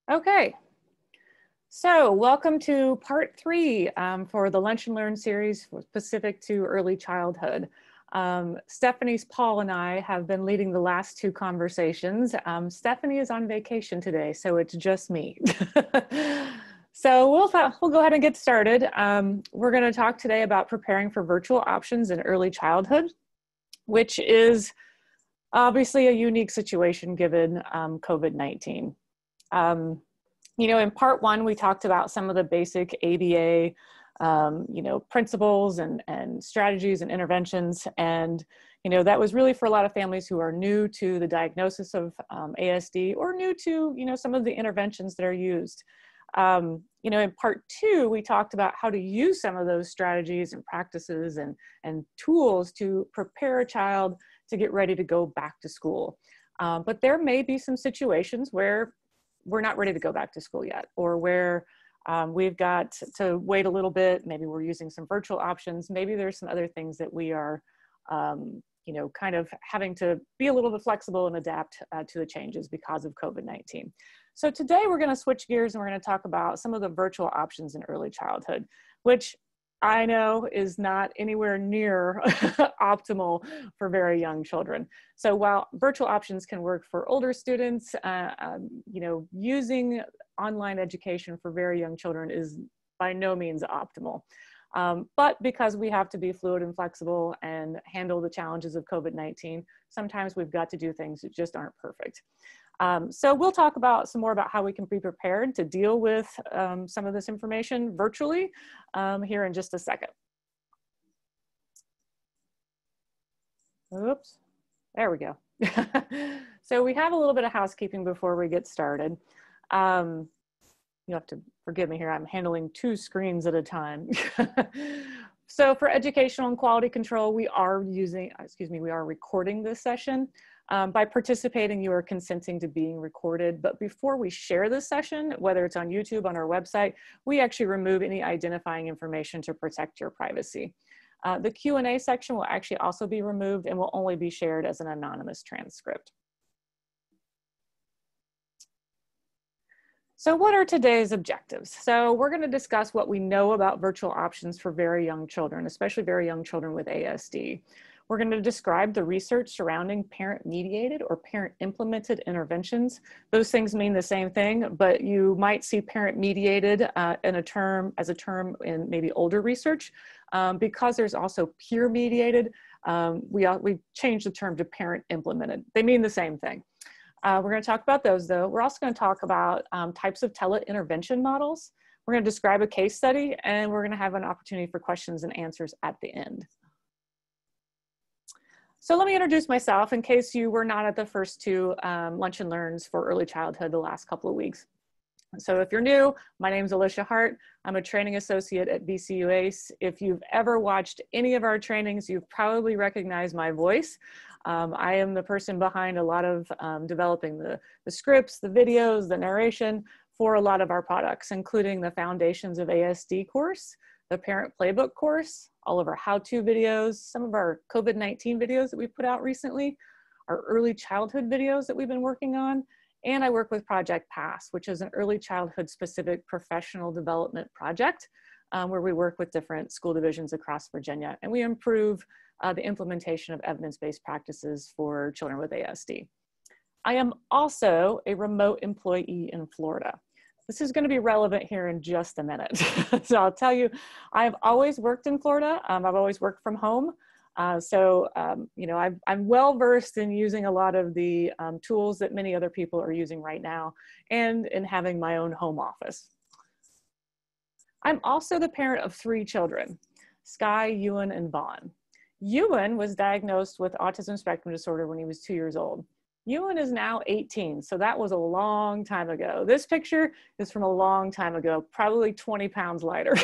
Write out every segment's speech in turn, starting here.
Okay, so welcome to part 3 for the Lunch and Learn series specific to early childhood. Stephanie's Paul and I have been leading the last 2 conversations. Stephanie is on vacation today, so it's just me. So we'll go ahead and get started. We're going to talk today about preparing for virtual options in early childhood, which is obviously a unique situation given COVID-19. You know, in part 1, we talked about some of the basic ABA, you know, principles and strategies and interventions. And, you know, that was really for a lot of families who are new to the diagnosis of ASD or new to, you know, some of the interventions that are used. You know, in part 2, we talked about how to use some of those strategies and practices and tools to prepare a child to get ready to go back to school. But there may be some situations where we're not ready to go back to school yet, or where we've got to wait a little bit. Maybe we're using some virtual options. Maybe there's some other things that we are, you know, kind of having to be a little bit flexible and adapt to the changes because of COVID-19. So today we're going to switch gears and we're going to talk about some of the virtual options in early childhood, which I know is not anywhere near optimal for very young children. So while virtual options can work for older students, you know, using online education for very young children is by no means optimal. But because we have to be fluid and flexible and handle the challenges of COVID-19, sometimes we've got to do things that just aren't perfect. So we'll talk about some more about how we can be prepared to deal with some of this information virtually here in just a second. Oops, there we go. So we have a little bit of housekeeping before we get started. You have to forgive me here, I'm handling 2 screens at a time. So for educational and quality control, we are recording this session. By participating, you are consenting to being recorded. But before we share this session, whether it's on YouTube, on our website, we actually remove any identifying information to protect your privacy. The Q&A section will actually also be removed and will only be shared as an anonymous transcript. So what are today's objectives? So we're going to discuss what we know about virtual options for very young children, especially very young children with ASD. We're going to describe the research surrounding parent-mediated or parent-implemented interventions. Those things mean the same thing, but you might see parent-mediated as a term in maybe older research. Because there's also peer-mediated, we changed the term to parent-implemented. They mean the same thing. We're going to talk about those though. We're also going to talk about types of tele-intervention models. We're going to describe a case study, and we're going to have an opportunity for questions and answers at the end. So let me introduce myself in case you were not at the first 2 Lunch and Learns for early childhood the last couple of weeks. So if you're new, my name is Alicia Hart. I'm a training associate at VCU ACE. If you've ever watched any of our trainings, you've probably recognized my voice. I am the person behind a lot of developing the scripts, the videos, the narration for a lot of our products, including the Foundations of ASD course, the Parent Playbook course, all of our how-to videos, some of our COVID-19 videos that we put out recently, our early childhood videos that we've been working on, and I work with Project PASS, which is an early childhood specific professional development project where we work with different school divisions across Virginia, and we improve the implementation of evidence-based practices for children with ASD. I am also a remote employee in Florida. This is going to be relevant here in just a minute. So I'll tell you, I've always worked in Florida. I've always worked from home. You know, I'm well versed in using a lot of the tools that many other people are using right now, and in having my own home office. I'm also the parent of 3 children, Sky, Ewan, and Vaughn. Ewan was diagnosed with autism spectrum disorder when he was 2 years old. Ewan is now 18, so that was a long time ago. This picture is from a long time ago, probably 20 pounds lighter.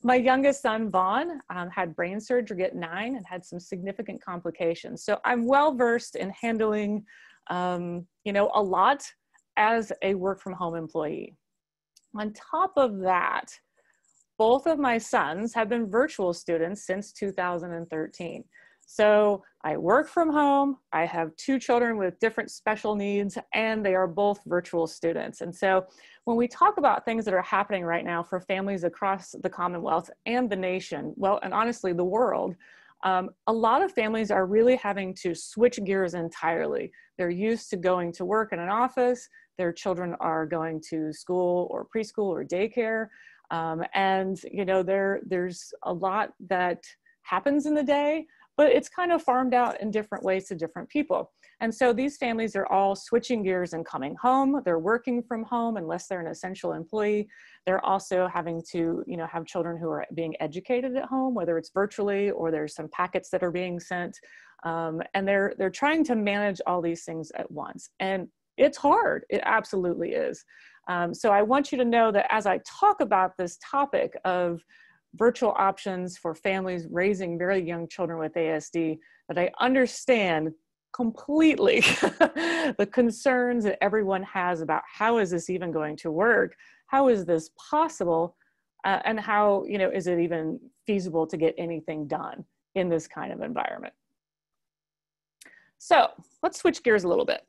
My youngest son, Vaughn, had brain surgery at 9 and had some significant complications. So I'm well versed in handling, you know, a lot as a work from home employee. On top of that, both of my sons have been virtual students since 2013. So I work from home, I have 2 children with different special needs, and they are both virtual students. And so when we talk about things that are happening right now for families across the Commonwealth and the nation, well, and honestly, the world, a lot of families are really having to switch gears entirely. They're used to going to work in an office, their children are going to school or preschool or daycare, and you know, there's a lot that happens in the day, but it's kind of farmed out in different ways to different people. And so these families are all switching gears and coming home. They're working from home unless they're an essential employee. They're also having to, you know, have children who are being educated at home, whether it's virtually or there's some packets that are being sent. And they're trying to manage all these things at once. And it's hard, it absolutely is. So I want you to know that as I talk about this topic of virtual options for families raising very young children with ASD, that I understand completely the concerns that everyone has about how is this even going to work? How is this possible? And how, you know, is it even feasible to get anything done in this kind of environment? So let's switch gears a little bit.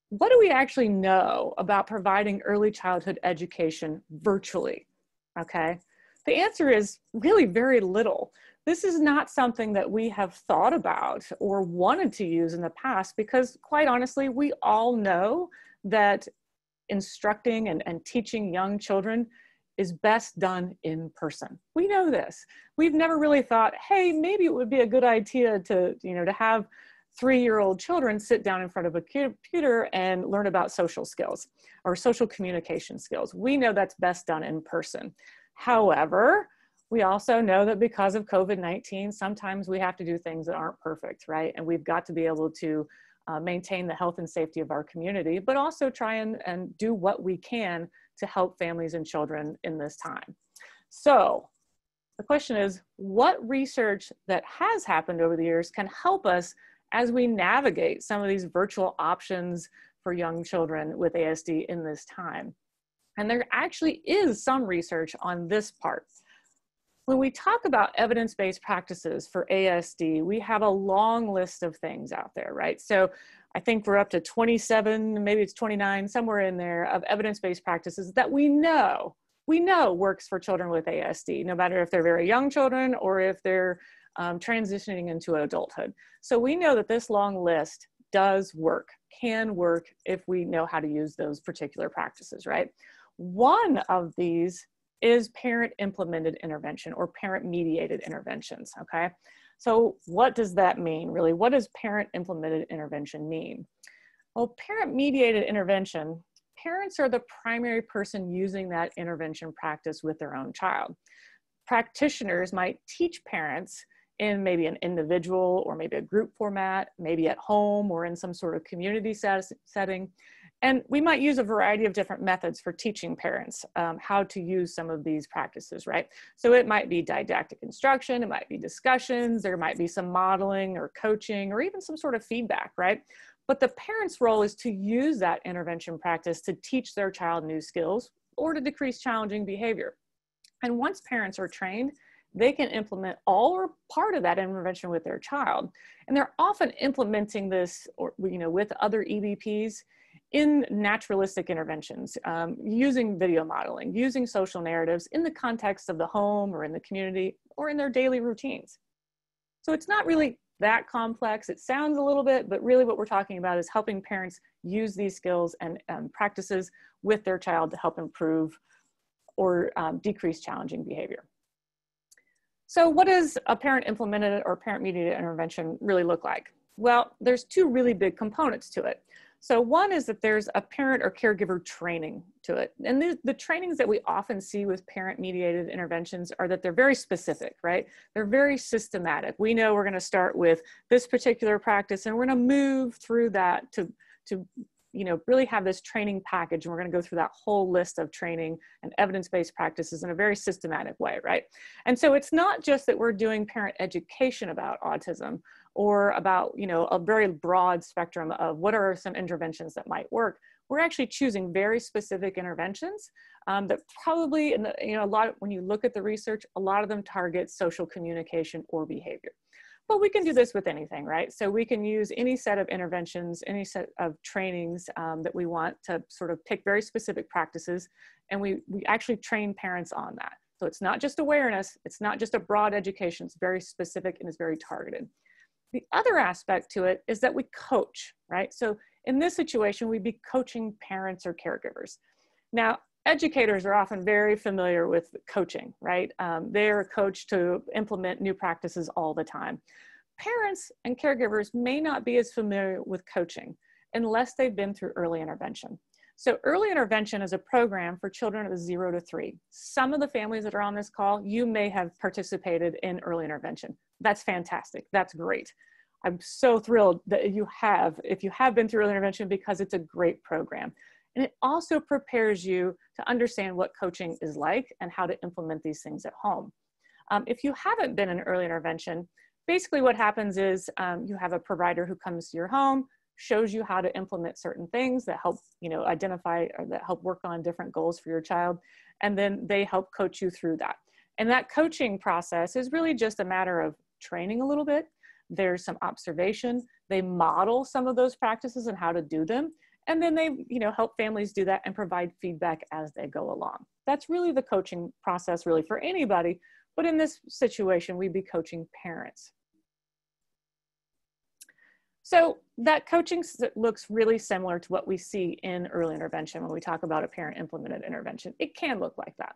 What do we actually know about providing early childhood education virtually? Okay. The answer is really very little. This is not something that we have thought about or wanted to use in the past because, quite honestly, we all know that instructing and teaching young children is best done in person. We know this. We've never really thought, hey, maybe it would be a good idea to, you know, to have 3-year-old children sit down in front of a computer and learn about social skills or social communication skills. We know that's best done in person. However, we also know that because of COVID-19, sometimes we have to do things that aren't perfect, right? And we've got to be able to maintain the health and safety of our community, but also try and do what we can to help families and children in this time. So the question is, what research that has happened over the years can help us as we navigate some of these virtual options for young children with ASD in this time? And there actually is some research on this part. When we talk about evidence-based practices for ASD, we have a long list of things out there, right? So I think we're up to 27, maybe it's 29, somewhere in there, of evidence-based practices that we know works for children with ASD, no matter if they're very young children or if they're transitioning into adulthood. So we know that this long list does work, can work if we know how to use those particular practices, right? One of these is parent implemented intervention or parent mediated interventions, okay? So what does that mean, really? What does parent implemented intervention mean? Well, parent mediated intervention, parents are the primary person using that intervention practice with their own child. Practitioners might teach parents in maybe an individual or maybe a group format, maybe at home or in some sort of community setting. And we might use a variety of different methods for teaching parents how to use some of these practices, right? So it might be didactic instruction, it might be discussions, there might be some modeling or coaching or even some sort of feedback, right? But the parent's role is to use that intervention practice to teach their child new skills or to decrease challenging behavior. And once parents are trained, they can implement all or part of that intervention with their child. And they're often implementing this or, you know, with other EBPs in naturalistic interventions, using video modeling, using social narratives in the context of the home or in the community or in their daily routines. So it's not really that complex. It sounds a little bit, but really what we're talking about is helping parents use these skills and practices with their child to help improve or decrease challenging behavior. So what does a parent implemented or parent mediated intervention really look like? Well, there's 2 really big components to it. So one is that there's a parent or caregiver training to it. And the trainings that we often see with parent mediated interventions are that they're very specific, right? They're very systematic. We know we're going to start with this particular practice and we're going to move through that to you know, really have this training package, and we're going to go through that whole list of training and evidence-based practices in a very systematic way, right? And so it's not just that we're doing parent education about autism or about, you know, a very broad spectrum of what are some interventions that might work. We're actually choosing very specific interventions that probably, you know, a lot, when you look at the research, a lot of them target social communication or behavior. But we can do this with anything, right? So we can use any set of interventions, any set of trainings that we want to sort of pick very specific practices, and we actually train parents on that. So it's not just awareness, it's not just a broad education, it's very specific and it's very targeted. The other aspect to it is that we coach, right? So in this situation, we'd be coaching parents or caregivers. Now, educators are often very familiar with coaching, right? They're coached to implement new practices all the time. Parents and caregivers may not be as familiar with coaching unless they've been through early intervention. So early intervention is a program for children of 0 to 3. Some of the families that are on this call, you may have participated in early intervention. That's fantastic. That's great. I'm so thrilled that you have, if you have been through early intervention, because it's a great program. And it also prepares you to understand what coaching is like and how to implement these things at home. If you haven't been in early intervention, basically what happens is you have a provider who comes to your home, shows you how to implement certain things that help, identify or that help work on different goals for your child. And then they help coach you through that. And that coaching process is really just a matter of training a little bit. There's some observation. They model some of those practices and how to do them. And then they, help families do that and provide feedback as they go along. That's really the coaching process really for anybody. But in this situation, we'd be coaching parents. So that coaching looks really similar to what we see in early intervention when we talk about a parent implemented intervention. It can look like that.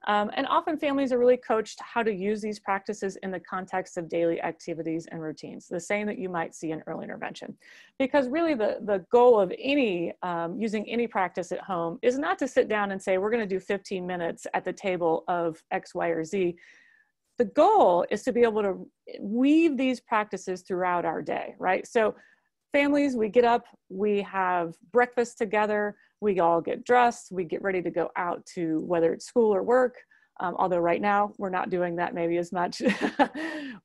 And often families are really coached how to use these practices in the context of daily activities and routines, the same that you might see in early intervention. Because really the goal of using any practice at home is not to sit down and say, we're going to do 15 minutes at the table of X, Y, or Z. The goal is to be able to weave these practices throughout our day, right? So families, we get up, we have breakfast together, we all get dressed, we get ready to go out to whether it's school or work, although right now we're not doing that maybe as much.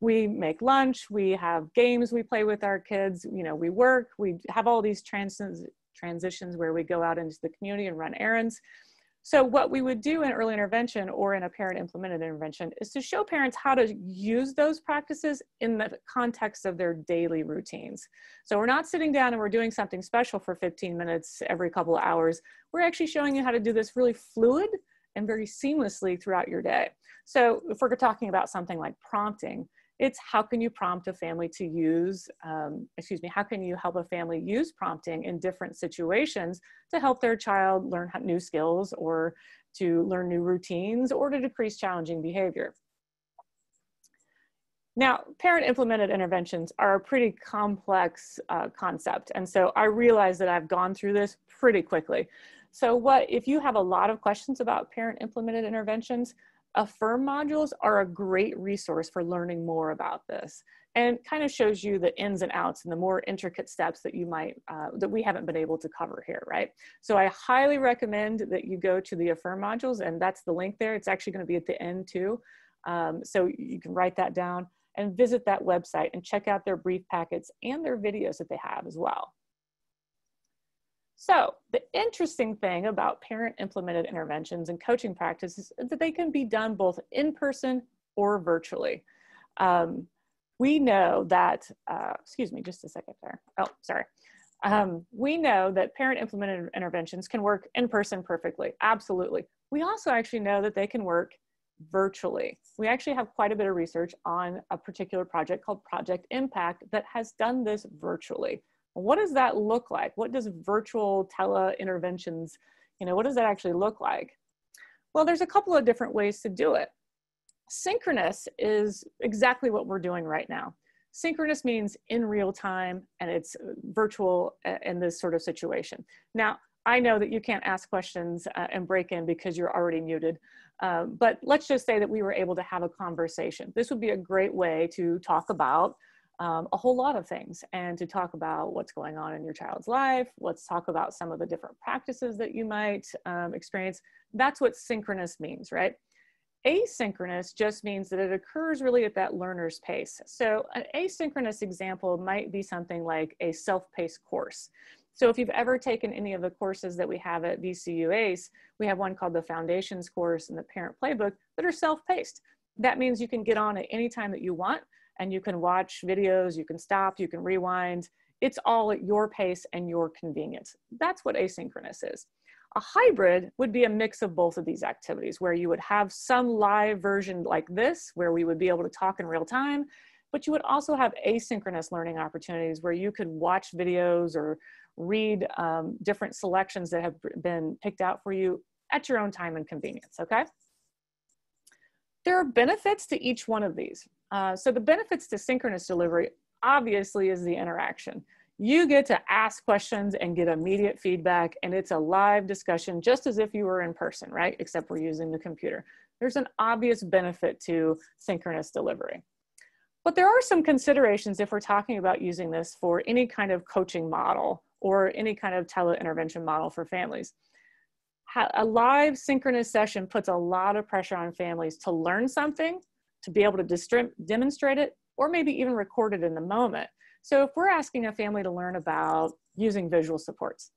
We make lunch, we have games we play with our kids, we work, we have all these transitions where we go out into the community and run errands. So what we would do in early intervention or in a parent implemented intervention is to show parents how to use those practices in the context of their daily routines. So we're not sitting down and we're doing something special for 15 minutes every couple of hours. We're actually showing you how to do this really fluid and very seamlessly throughout your day. So if we're talking about something like prompting, it's how can you prompt a family to use, how can you help a family use prompting in different situations to help their child learn new skills or to learn new routines or to decrease challenging behavior. Now, parent implemented interventions are a pretty complex concept. And so I realize that I've gone through this pretty quickly. So if you have a lot of questions about parent implemented interventions, Affirm modules are a great resource for learning more about this and kind of shows you the ins and outs and the more intricate steps that you might, that we haven't been able to cover here, right? So I highly recommend that you go to the Affirm modules, and that's the link there. It's actually going to be at the end too. So you can write that down and visit that website and check out their brief packets and their videos that they have as well. So the interesting thing about parent implemented interventions and coaching practices is that they can be done both in person or virtually. We know that, excuse me, just a second there. Oh, sorry. We know that parent implemented interventions can work in person perfectly. Absolutely. We also actually know that they can work virtually. We actually have quite a bit of research on a particular project called Project Impact that has done this virtually. What does that look like? What does virtual tele-interventions, what does that actually look like? Well, there's a couple of different ways to do it. Synchronous is exactly what we're doing right now. Synchronous means in real time, and it's virtual in this sort of situation. Now, I know that you can't ask questions and break in because you're already muted, but let's just say that we were able to have a conversation. This would be a great way to talk about a whole lot of things and to talk about what's going on in your child's life. Let's talk about some of the different practices that you might experience. That's what synchronous means, right? Asynchronous just means that it occurs really at that learner's pace. So an asynchronous example might be something like a self-paced course. So if you've ever taken any of the courses that we have at VCU ACE, we have one called the Foundations course and the Parent Playbook that are self-paced. That means you can get on at any time that you want. and you can watch videos, you can stop, you can rewind. It's all at your pace and your convenience. That's what asynchronous is. A hybrid would be a mix of both of these activities, where you would have some live version like this, where we would be able to talk in real time, but you would also have asynchronous learning opportunities where you could watch videos or read different selections that have been picked out for you at your own time and convenience, okay? There are benefits to each one of these. So the benefits to synchronous delivery obviously is the interaction. You get to ask questions and get immediate feedback, and it's a live discussion just as if you were in person, right? Except we're using the computer. There's an obvious benefit to synchronous delivery. But there are some considerations if we're talking about using this for any kind of coaching model or any kind of tele-intervention model for families. A live synchronous session puts a lot of pressure on families to learn something, to be able to demonstrate it, or maybe even record it in the moment. So if we're asking a family to learn about using visual supports,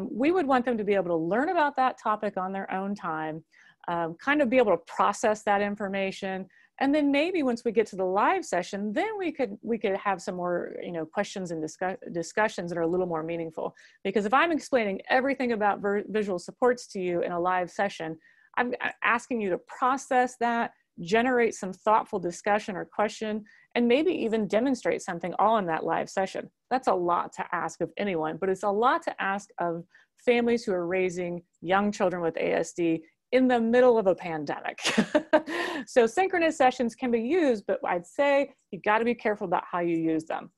we would want them to be able to learn about that topic on their own time, kind of be able to process that information. And then maybe once we get to the live session, then we could have some more, questions and discussions that are a little more meaningful. Because if I'm explaining everything about visual supports to you in a live session, I'm asking you to process that, generate some thoughtful discussion or question, and maybe even demonstrate something all in that live session. That's a lot to ask of anyone, but it's a lot to ask of families who are raising young children with ASD in the middle of a pandemic. So synchronous sessions can be used, but I'd say you got to be careful about how you use them.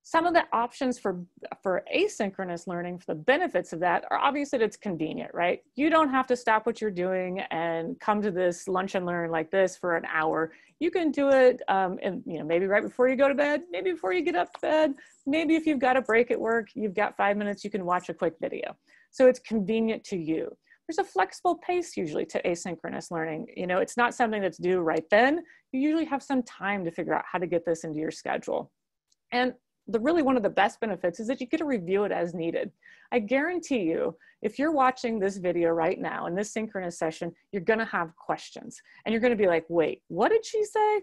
Some of the options for asynchronous learning, for the benefits of that, are obviously that it's convenient, right? You don't have to stop what you're doing and come to this lunch and learn like this for an hour. You can do it maybe right before you go to bed, maybe before you get up to bed, maybe if you've got a break at work, you've got 5 minutes, you can watch a quick video. So it's convenient to you. There's a flexible pace usually to asynchronous learning. It's not something that's due right then. You usually have some time to figure out how to get this into your schedule. And really one of the best benefits is that you get to review it as needed. I guarantee you, if you're watching this video right now in this synchronous session, you're gonna have questions and you're gonna be like, wait, what did she say?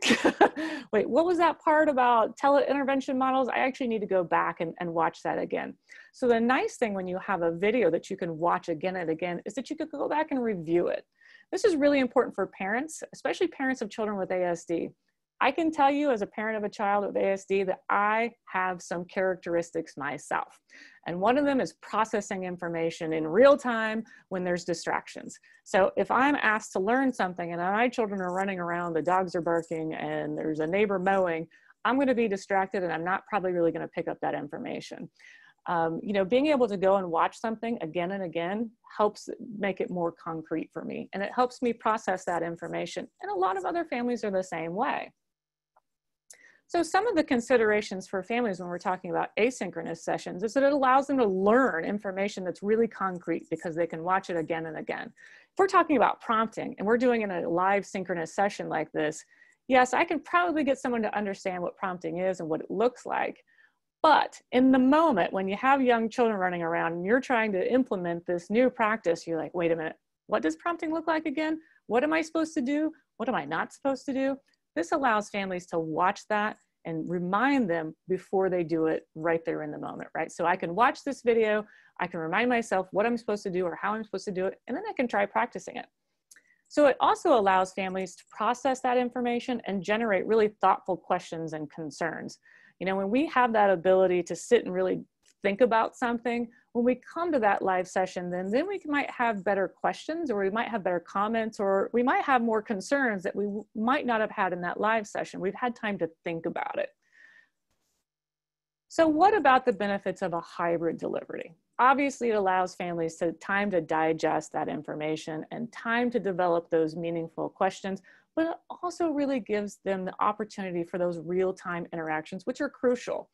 Wait, what was that part about tele-intervention models? I actually need to go back and watch that again. So the nice thing when you have a video that you can watch again and again is that you could go back and review it. This is really important for parents, especially parents of children with ASD. I can tell you as a parent of a child with ASD that I have some characteristics myself. And one of them is processing information in real time when there's distractions. So if I'm asked to learn something and my children are running around, the dogs are barking and there's a neighbor mowing, I'm going to be distracted and I'm not probably really going to pick up that information. Being able to go and watch something again and again helps make it more concrete for me. And it helps me process that information. And a lot of other families are the same way. So some of the considerations for families when we're talking about asynchronous sessions is that it allows them to learn information that's really concrete because they can watch it again and again. If we're talking about prompting and we're doing in a live synchronous session like this, yes, I can probably get someone to understand what prompting is and what it looks like. But in the moment when you have young children running around and you're trying to implement this new practice, you're like, wait a minute, what does prompting look like again? What am I supposed to do? What am I not supposed to do? This allows families to watch that and remind them before they do it right there in the moment, right? So I can watch this video, I can remind myself what I'm supposed to do or how I'm supposed to do it, and then I can try practicing it. So it also allows families to process that information and generate really thoughtful questions and concerns. When we have that ability to sit and really think about something, when we come to that live session, then we might have better questions, or we might have better comments, or we might have more concerns that we might not have had in that live session. We've had time to think about it. So what about the benefits of a hybrid delivery? Obviously, it allows families time to digest that information and time to develop those meaningful questions, but it also really gives them the opportunity for those real-time interactions, which are crucial.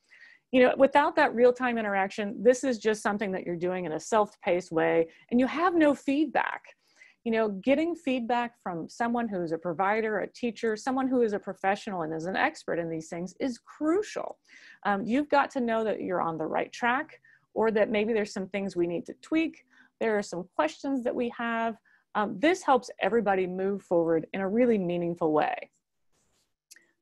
Without that real-time interaction, this is just something that you're doing in a self-paced way, and you have no feedback. Getting feedback from someone who's a provider, a teacher, someone who is a professional and is an expert in these things is crucial. You've got to know that you're on the right track, or that maybe there's some things we need to tweak. There are some questions that we have. This helps everybody move forward in a really meaningful way.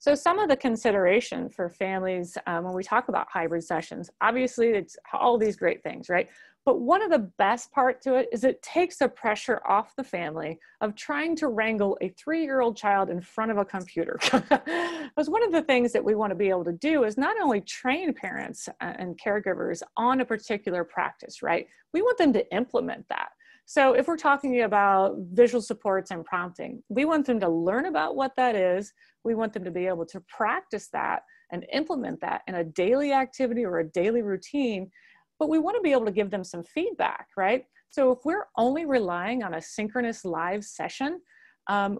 So some of the consideration for families when we talk about hybrid sessions, obviously it's all these great things, right? But one of the best part to it is it takes the pressure off the family of trying to wrangle a 3-year-old child in front of a computer. Because one of the things that we want to be able to do is not only train parents and caregivers on a particular practice, right? We want them to implement that. So if we're talking about visual supports and prompting, we want them to learn about what that is. We want them to be able to practice that and implement that in a daily activity or a daily routine, but we want to be able to give them some feedback, right? So if we're only relying on a synchronous live session,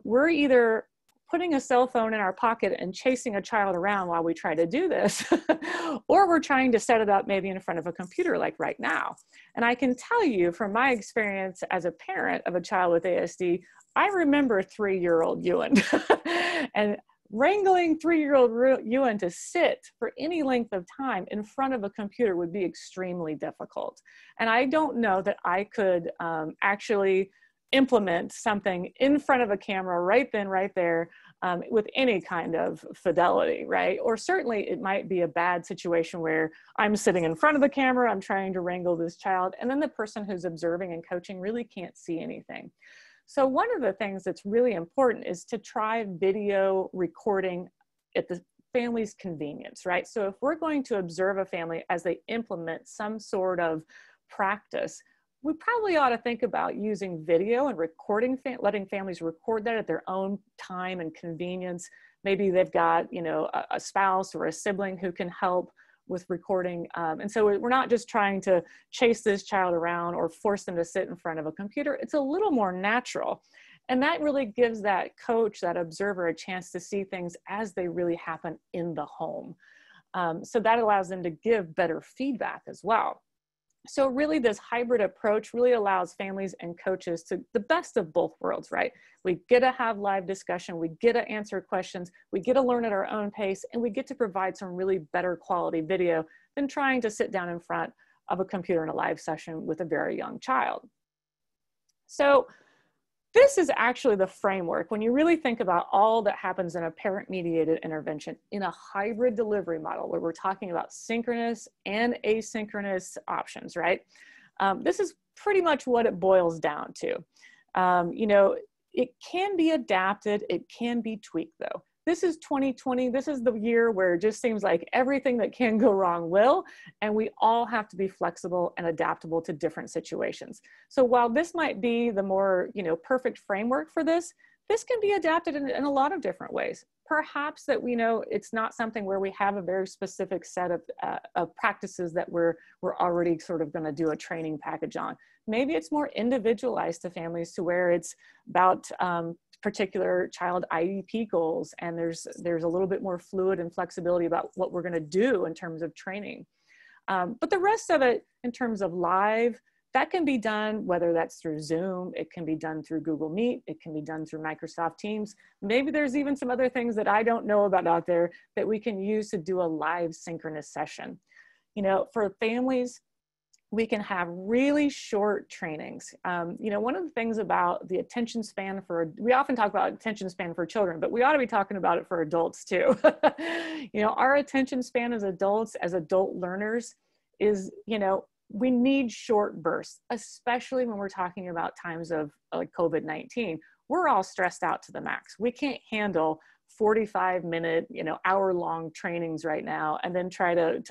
we're either putting a cell phone in our pocket and chasing a child around while we try to do this, or we're trying to set it up maybe in front of a computer like right now. And I can tell you from my experience as a parent of a child with ASD, I remember 3-year-old Ewan and wrangling 3-year-old Ewan to sit for any length of time in front of a computer would be extremely difficult. And I don't know that I could actually implement something in front of a camera right then, right there, with any kind of fidelity, right? Or certainly it might be a bad situation where I'm sitting in front of the camera, I'm trying to wrangle this child, and then the person who's observing and coaching really can't see anything. So one of the things that's really important is to try video recording at the family's convenience, right? So if we're going to observe a family as they implement some sort of practice, we probably ought to think about using video and recording, letting families record that at their own time and convenience. Maybe they've got, you know, a spouse or a sibling who can help with recording. And so we're not just trying to chase this child around or force them to sit in front of a computer. It's a little more natural. And that really gives that coach, that observer, a chance to see things as they really happen in the home. So that allows them to give better feedback as well. So really this hybrid approach really allows families and coaches to the best of both worlds, right? We get to have live discussion, we get to answer questions, we get to learn at our own pace, and we get to provide some really better quality video than trying to sit down in front of a computer in a live session with a very young child. So this is actually the framework when you really think about all that happens in a parent-mediated intervention in a hybrid delivery model where we're talking about synchronous and asynchronous options, right? This is pretty much what it boils down to. You know, it can be adapted, it can be tweaked though. This is 2020, this is the year where it just seems like everything that can go wrong will, and we all have to be flexible and adaptable to different situations. So while this might be the more, you know, perfect framework for this, this can be adapted in a lot of different ways. Perhaps that we know it's not something where we have a very specific set of practices that we're already sort of gonna do a training package on. Maybe it's more individualized to families to where it's about particular child IEP goals, and there's a little bit more fluid and flexibility about what we're going to do in terms of training. But the rest of it in terms of live, that can be done whether that's through Zoom, it can be done through Google Meet, it can be done through Microsoft Teams. Maybe there's even some other things that I don't know about out there that we can use to do a live synchronous session. You know, for families, we can have really short trainings. You know, one of the things about the attention span we often talk about attention span for children, but we ought to be talking about it for adults too. You know, our attention span as adults, as adult learners is, you know, we need short bursts, especially when we're talking about times of like COVID-19. We're all stressed out to the max. We can't handle 45-minute, you know, hour-long trainings right now and then try to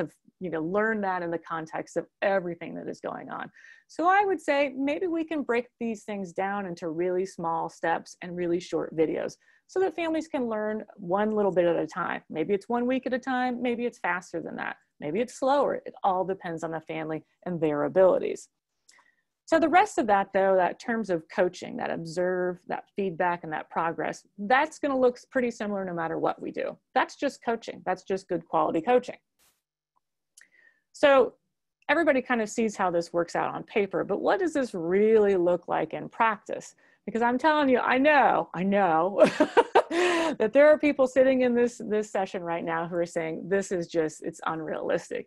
you know, learn that in the context of everything that is going on. So I would say maybe we can break these things down into really small steps and really short videos so that families can learn one little bit at a time. Maybe it's 1 week at a time, maybe it's faster than that. Maybe it's slower. It all depends on the family and their abilities. So the rest of that though, that terms of coaching, that observe, that feedback, and that progress, that's gonna look pretty similar no matter what we do. That's just coaching. That's just good quality coaching. So everybody kind of sees how this works out on paper, but what does this really look like in practice? Because I'm telling you, I know that there are people sitting in this session right now who are saying, this is just, it's unrealistic.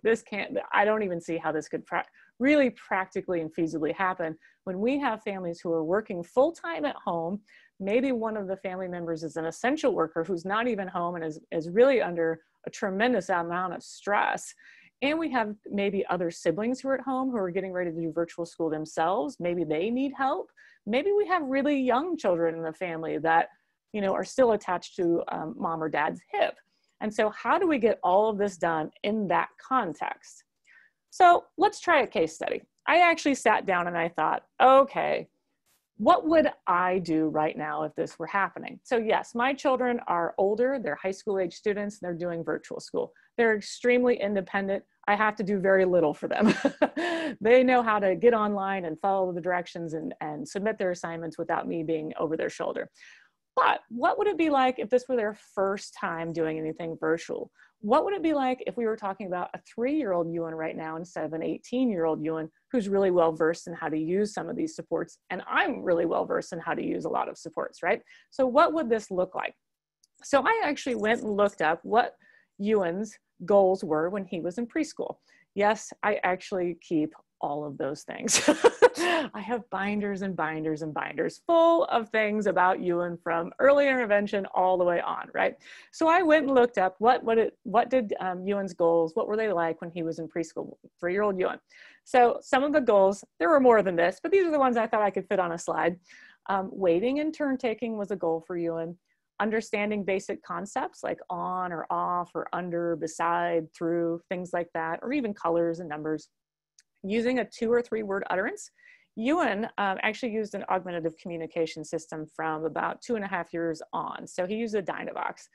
I don't even see how this could really practically and feasibly happen when we have families who are working full-time at home, Maybe one of the family members is an essential worker who's not even home and is really under a tremendous amount of stress. And we have maybe other siblings who are at home who are getting ready to do virtual school themselves. Maybe they need help. Maybe we have really young children in the family that, you know, are still attached to mom or dad's hip. And so how do we get all of this done in that context? So let's try a case study. I actually sat down and I thought, okay, what would I do right now if this were happening? So yes, my children are older, they're high school age students, and they're doing virtual school. They're extremely independent. I have to do very little for them. They know how to get online and follow the directions and submit their assignments without me being over their shoulder. But what would it be like if this were their first time doing anything virtual? What would it be like if we were talking about a 3-year-old Ewan right now instead of an 18-year-old Ewan who's really well versed in how to use some of these supports, and I'm really well versed in how to use a lot of supports, right? So what would this look like? So I actually went and looked up what Ewan's goals were when he was in preschool. Yes, I actually keep all of those things. I have binders and binders and binders full of things about Ewan from early intervention all the way on, right? So I went and looked up what did Ewan's goals, what were they like when he was in preschool, 3-year-old Ewan. So some of the goals, there were more than this, but these are the ones I thought I could fit on a slide. Waiting and turn taking was a goal for Ewan. Understanding basic concepts like on or off or under, beside, through, things like that, or even colors and numbers. Using a 2 or 3 word utterance. Ewan actually used an augmentative communication system from about 2.5 years on. So he used a Dynavox.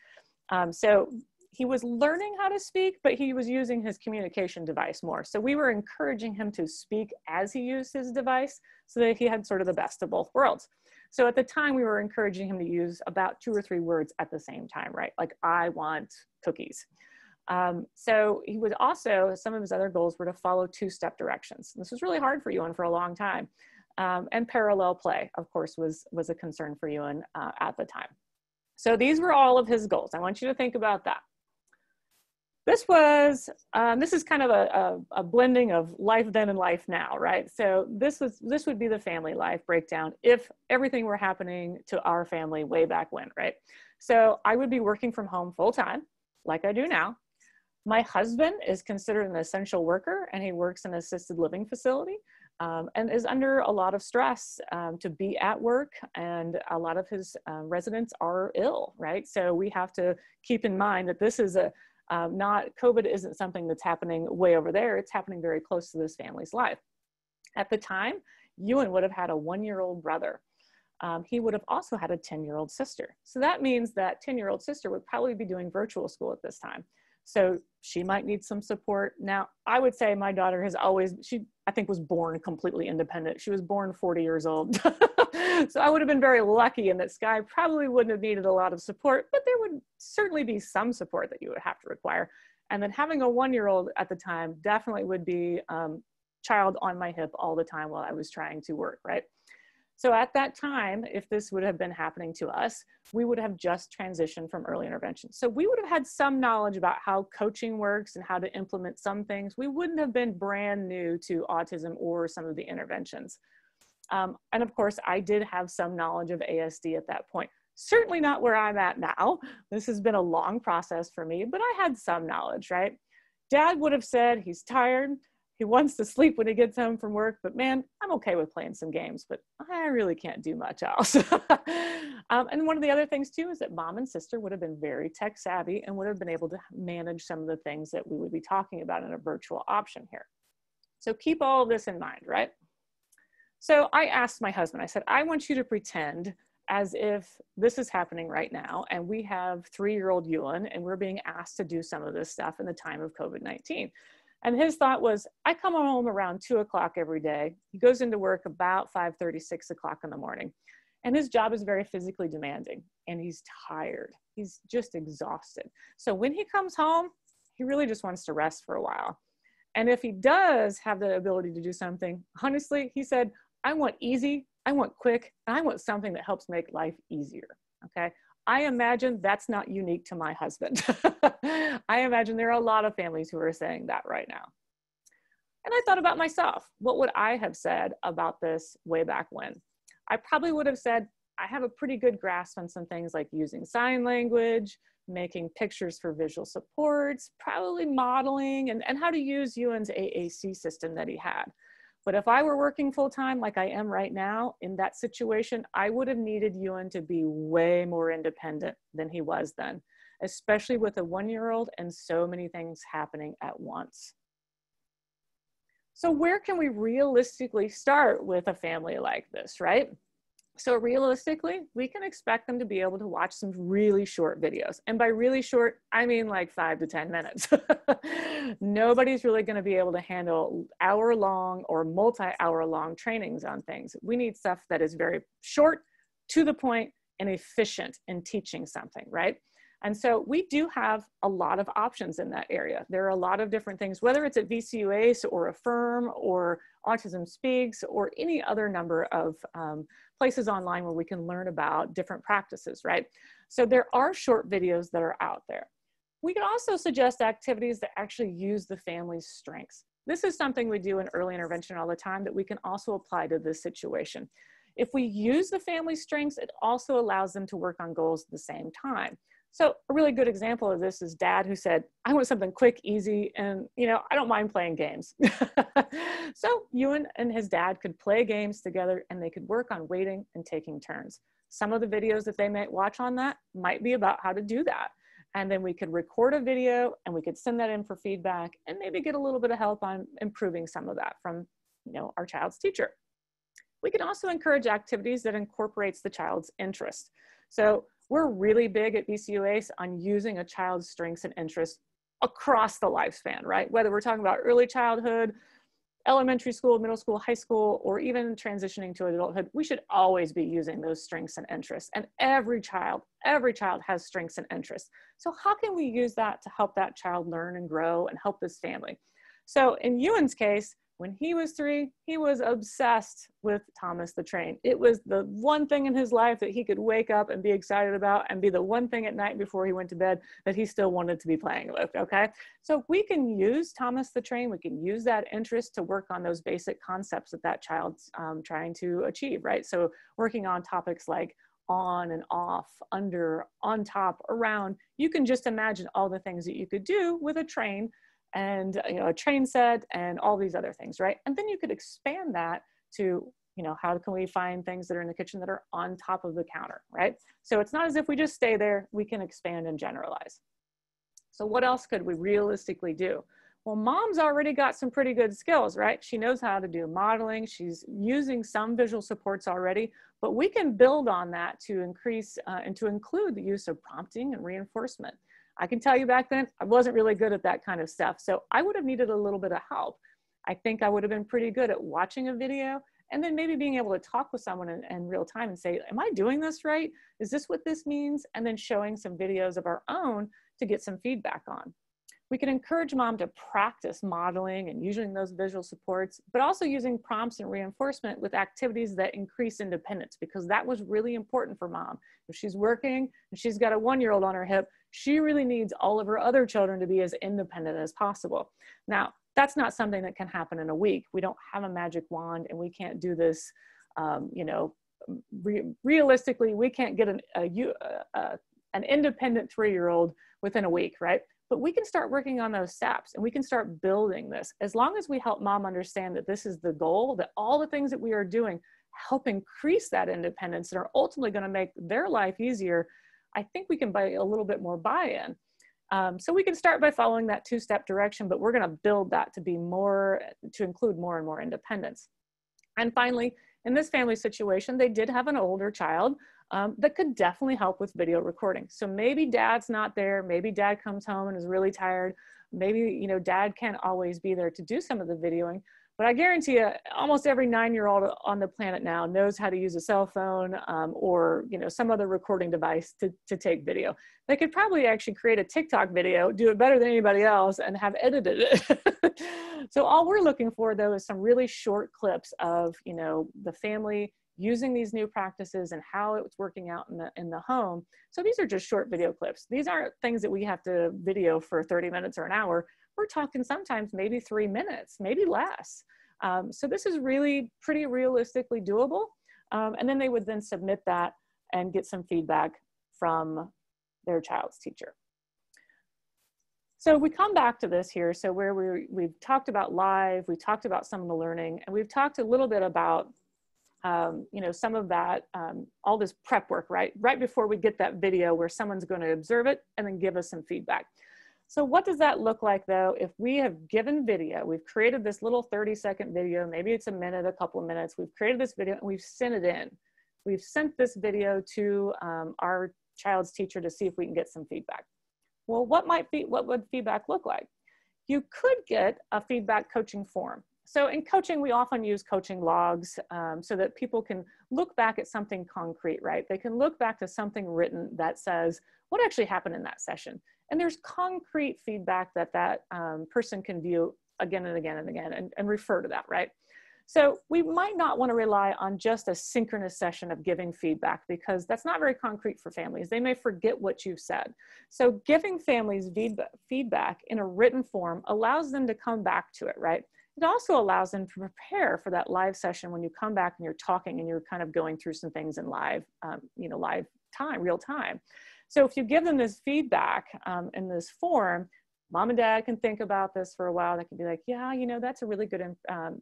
So he was learning how to speak, but he was using his communication device more. So we were encouraging him to speak as he used his device so that he had sort of the best of both worlds. So at the time we were encouraging him to use about 2 or 3 words at the same time, right? Like, I want cookies. So he would also, some of his other goals were to follow 2-step directions. This was really hard for Ewan for a long time. And parallel play, of course, was a concern for Ewan at the time. So these were all of his goals. I want you to think about that. This is kind of a blending of life then and life now, right? So this would be the family life breakdown if everything were happening to our family way back when, right? So I would be working from home full time, like I do now. My husband is considered an essential worker, and he works in an assisted living facility and is under a lot of stress to be at work, and a lot of his residents are ill, right? So we have to keep in mind that this is COVID isn't something that's happening way over there. It's happening very close to this family's life. At the time, Ewan would have had a 1-year-old brother. He would have also had a 10-year-old sister. So that means that 10-year-old sister would probably be doing virtual school at this time. So she might need some support. Now, I would say my daughter has always, I think was born completely independent. She was born 40 years old. So I would have been very lucky in that Sky probably wouldn't have needed a lot of support, but there would certainly be some support that you would have to require. And then having a 1-year-old at the time definitely would be child on my hip all the time while I was trying to work, right? So at that time, if this would have been happening to us, we would have just transitioned from early intervention. So we would have had some knowledge about how coaching works and how to implement some things. We wouldn't have been brand new to autism or some of the interventions. And of course, I did have some knowledge of ASD at that point. Certainly not where I'm at now. This has been a long process for me, but I had some knowledge, right? Dad would have said he's tired. He wants to sleep when he gets home from work, but man, I'm okay with playing some games, but I really can't do much else. And one of the other things too is that mom and sister would have been very tech savvy and would have been able to manage some of the things that we would be talking about in a virtual option here. So keep all of this in mind, right? So I asked my husband, I said, I want you to pretend as if this is happening right now and we have 3-year-old Ewan and we're being asked to do some of this stuff in the time of COVID-19. And his thought was, I come home around 2 o'clock every day. He goes into work about 5:30, 6 o'clock in the morning. And his job is very physically demanding and he's tired. He's just exhausted. So when he comes home, he really just wants to rest for a while. And if he does have the ability to do something, honestly, he said, I want easy, I want quick, and I want something that helps make life easier, okay? I imagine that's not unique to my husband. I imagine there are a lot of families who are saying that right now. And I thought about myself. What would I have said about this way back when? I probably would have said, I have a pretty good grasp on some things like using sign language, making pictures for visual supports, probably modeling, and how to use Ewan's AAC system that he had. But if I were working full-time like I am right now, in that situation, I would have needed Ewan to be way more independent than he was then, especially with a 1-year-old and so many things happening at once. So where can we realistically start with a family like this, right? So realistically, we can expect them to be able to watch some really short videos. And by really short, I mean like 5 to 10 minutes. Nobody's really going to be able to handle hour-long or multi-hour-long trainings on things. We need stuff that is very short, to the point, and efficient in teaching something, right? And so we do have a lot of options in that area. There are a lot of different things, whether it's at VCUACE or Affirm or Autism Speaks or any other number of places online where we can learn about different practices, right? So there are short videos that are out there. We can also suggest activities that actually use the family's strengths. This is something we do in early intervention all the time that we can also apply to this situation. If we use the family's strengths, it also allows them to work on goals at the same time. So a really good example of this is Dad who said, I want something quick, easy, and I don't mind playing games. So Ewan and his dad could play games together and they could work on waiting and taking turns. Some of the videos that they might watch on that might be about how to do that. And then we could record a video and we could send that in for feedback and maybe get a little bit of help on improving some of that from our child's teacher. We can also encourage activities that incorporates the child's interest. So we're really big at VCUACE on using a child's strengths and interests across the lifespan, right? Whether we're talking about early childhood, elementary school, middle school, high school, or even transitioning to adulthood, we should always be using those strengths and interests. And every child has strengths and interests. So how can we use that to help that child learn and grow and help this family? So in Ewan's case, when he was 3, he was obsessed with Thomas the Train. It was the one thing in his life that he could wake up and be excited about and be the one thing at night before he went to bed that he still wanted to be playing with, okay? So we can use Thomas the Train, we can use that interest to work on those basic concepts that that child's trying to achieve, right? So working on topics like on and off, under, on top, around. You can just imagine all the things that you could do with a train and a train set and all these other things, right? And then you could expand that to, how can we find things that are in the kitchen that are on top of the counter, right? So it's not as if we just stay there, we can expand and generalize. So what else could we realistically do? Well, Mom's already got some pretty good skills, right? She knows how to do modeling. She's using some visual supports already, but we can build on that to increase and to include the use of prompting and reinforcement. I can tell you back then, I wasn't really good at that kind of stuff. So I would have needed a little bit of help. I think I would have been pretty good at watching a video and then maybe being able to talk with someone in real time and say, am I doing this right? Is this what this means? And then showing some videos of our own to get some feedback on. We can encourage Mom to practice modeling and using those visual supports, but also using prompts and reinforcement with activities that increase independence, because that was really important for Mom. If she's working and she's got a 1-year-old on her hip, she really needs all of her other children to be as independent as possible. Now, that's not something that can happen in a week. We don't have a magic wand and we can't do this, realistically, we can't get an independent 3-year-old within a week, right? But we can start working on those steps and we can start building this. As long as we help Mom understand that this is the goal, that all the things that we are doing help increase that independence and are ultimately going to make their life easier, I think we can buy a little bit more buy-in. So we can start by following that 2-step direction, but we're going to build that to be more, to include more and more independence. And finally, in this family situation, they did have an older child that could definitely help with video recording. So maybe Dad's not there, maybe Dad comes home and is really tired. Maybe, Dad can't always be there to do some of the videoing, but I guarantee you almost every 9-year-old on the planet now knows how to use a cell phone or, some other recording device to take video. They could probably actually create a TikTok video, do it better than anybody else and have edited it. So all we're looking for though is some really short clips of, the family using these new practices and how it's working out in the home. So these are just short video clips. These aren't things that we have to video for 30 minutes or an hour. We're talking sometimes maybe 3 minutes, maybe less. So this is really pretty realistically doable. And then they would then submit that and get some feedback from their child's teacher. So we come back to this here. So where we've talked about live, we talked about some of the learning, and we've talked a little bit about, you know, some of that, all this prep work, right? Right before we get that video where someone's going to observe it and then give us some feedback. So what does that look like though? If we have given video, we've created this little 30-second video, maybe it's a minute, a couple of minutes, we've created this video and we've sent it in. We've sent this video to our child's teacher to see if we can get some feedback. Well, what would feedback look like? You could get a feedback coaching form. So in coaching, we often use coaching logs so that people can look back at something concrete, right? They can look back to something written that says what actually happened in that session. And there's concrete feedback that that person can view again and again and again and refer to that, right? So we might not want to rely on just a synchronous session of giving feedback because that's not very concrete for families. They may forget what you've said. So giving families feedback in a written form allows them to come back to it, right? It also allows them to prepare for that live session when you come back and you're talking and you're kind of going through some things in live, you know, live time, real time. So if you give them this feedback in this form, mom and dad can think about this for a while. They can be like, yeah, you know, that's a really good,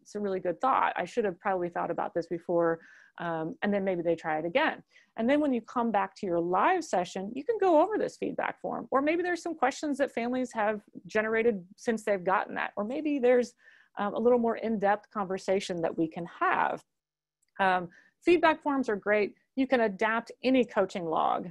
it's a really good thought. I should have probably thought about this before. And then maybe they try it again. And then when you come back to your live session, you can go over this feedback form, or maybe there's some questions that families have generated since they've gotten that, or maybe there's a little more in-depth conversation that we can have. Feedback forms are great. You can adapt any coaching log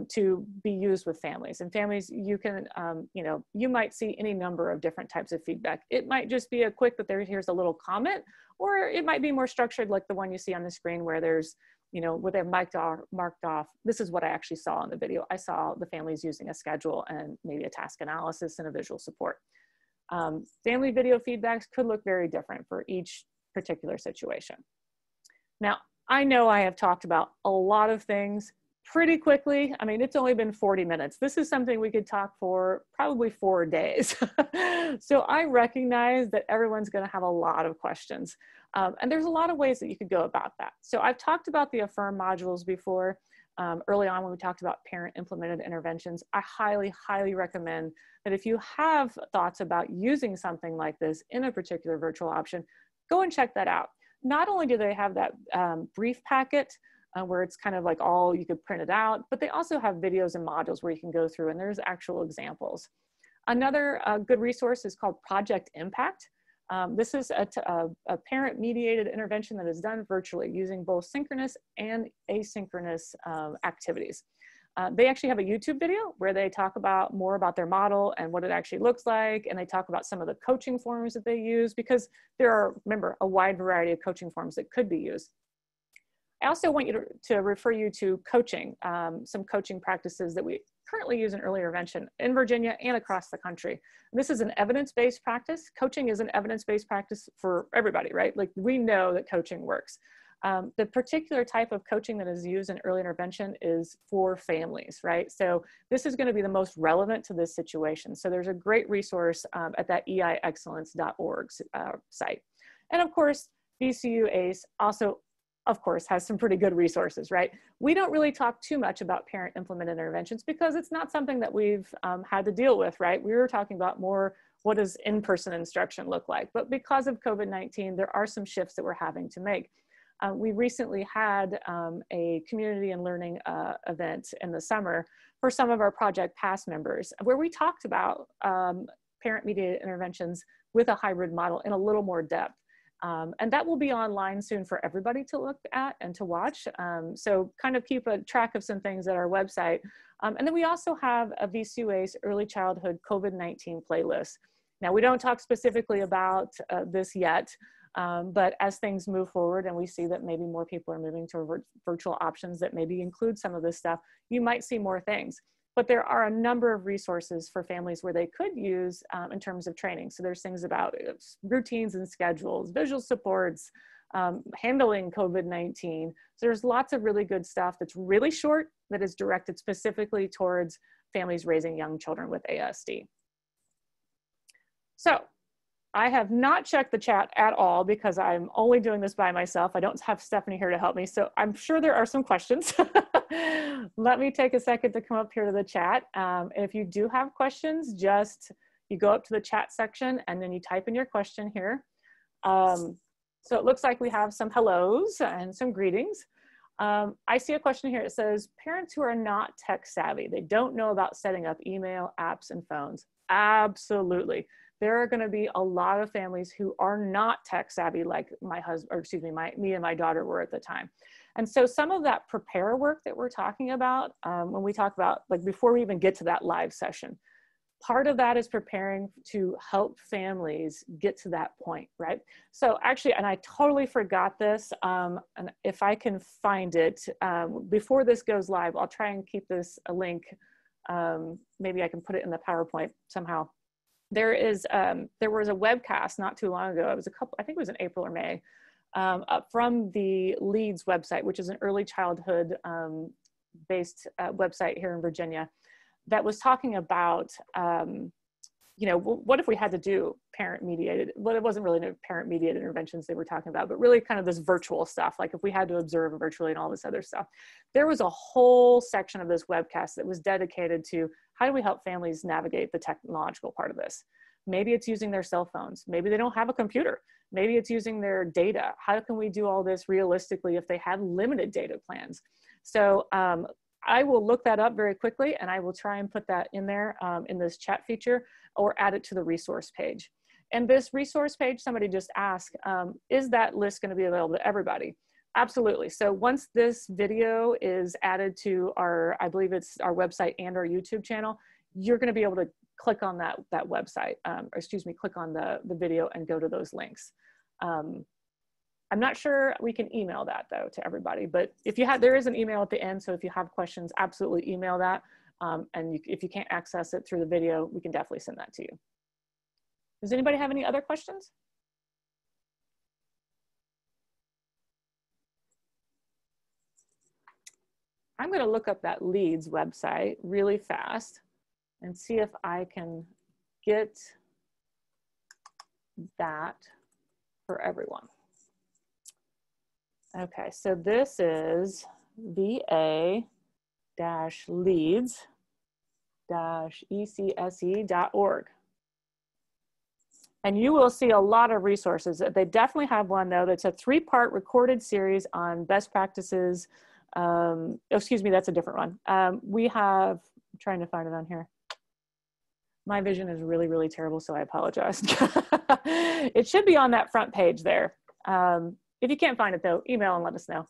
to be used with families. And families, you can, you know, you might see any number of different types of feedback. It might just be a quick, but here's a little comment, or it might be more structured like the one you see on the screen where there's, you know, where they've marked off, this is what I actually saw in the video. I saw the families using a schedule and maybe a task analysis and a visual support. Family video feedbacks could look very different for each particular situation. Now, I know I have talked about a lot of things pretty quickly. I mean, it's only been 40 minutes. This is something we could talk for probably 4 days. So I recognize that everyone's going to have a lot of questions. And there's a lot of ways that you could go about that. So I've talked about the Affirm modules before. Early on when we talked about parent implemented interventions, I highly, highly recommend that if you have thoughts about using something like this in a particular virtual option, go and check that out. Not only do they have that brief packet where it's kind of like all, you could print it out, but they also have videos and modules where you can go through and there's actual examples. Another good resource is called Project Impact. This is a parent mediated intervention that is done virtually using both synchronous and asynchronous activities. They actually have a YouTube video where they talk about more about their model and what it actually looks like. And they talk about some of the coaching forms that they use because there are, remember, a wide variety of coaching forms that could be used. I also want you to refer you to coaching, some coaching practices that we currently use in early intervention in Virginia and across the country. This is an evidence-based practice. Coaching is an evidence-based practice for everybody, right? Like we know that coaching works. The particular type of coaching that is used in early intervention is for families, right? So this is going to be the most relevant to this situation. So there's a great resource at that eiexcellence.org site. And of course, VCU ACE also, of course, has some pretty good resources, right? We don't really talk too much about parent implemented interventions because it's not something that we've had to deal with, right? We were talking about more, what does in-person instruction look like? But because of COVID-19, there are some shifts that we're having to make. We recently had a community and learning event in the summer for some of our Project Pass members where we talked about parent-mediated interventions with a hybrid model in a little more depth. And that will be online soon for everybody to look at and to watch. So kind of keep a track of some things at our website. And then we also have a VCU ACE Early Childhood COVID-19 playlist. Now we don't talk specifically about this yet, but as things move forward and we see that maybe more people are moving to virtual options that maybe include some of this stuff, you might see more things. But there are a number of resources for families where they could use in terms of training. So there's things about routines and schedules, visual supports, handling COVID-19. So there's lots of really good stuff that's really short that is directed specifically towards families raising young children with ASD. So I have not checked the chat at all because I'm only doing this by myself. I don't have Stephanie here to help me. So I'm sure there are some questions. Let me take a second to come up here to the chat. If you do have questions, just you go up to the chat section and then you type in your question here. So it looks like we have some hellos and some greetings. I see a question here. It says, parents who are not tech savvy, they don't know about setting up email, apps, and phones. Absolutely. There are going to be a lot of families who are not tech savvy like my husband, or excuse me, me and my daughter were at the time. And so some of that prepare work that we're talking about, when we talk about, like before we even get to that live session, part of that is preparing to help families get to that point, right? So actually, and I totally forgot this, and if I can find it, before this goes live, I'll try and keep this a link. Maybe I can put it in the PowerPoint somehow. There was a webcast not too long ago. It was I think it was in April or May, from the LEADS website, which is an early childhood based website here in Virginia, that was talking about, you know, what if we had to do parent mediated? Well, it wasn't really parent mediated interventions they were talking about, but really kind of this virtual stuff, like if we had to observe virtually and all this other stuff. There was a whole section of this webcast that was dedicated to how do we help families navigate the technological part of this? Maybe it's using their cell phones. Maybe they don't have a computer. Maybe it's using their data. How can we do all this realistically if they have limited data plans? So I will look that up very quickly and I will try and put that in there in this chat feature or add it to the resource page. And this resource page, somebody just asked, is that list going to be available to everybody? Absolutely. So once this video is added to our, I believe it's our website and our YouTube channel, you're going to be able to click on that website, or excuse me, click on the video and go to those links. I'm not sure we can email that though to everybody, but if you have, there is an email at the end. So if you have questions, absolutely email that. And if you can't access it through the video, we can definitely send that to you. Does anybody have any other questions? I'm going to look up that LEADS website really fast and see if I can get that for everyone. Okay, so this is va-leads-ecse.org. And you will see a lot of resources. They definitely have one though that's a 3-part recorded series on best practices. Excuse me, that's a different one. We have, I'm trying to find it on here. My vision is really, really terrible, so I apologize. It should be on that front page there. If you can't find it though, email and let us know.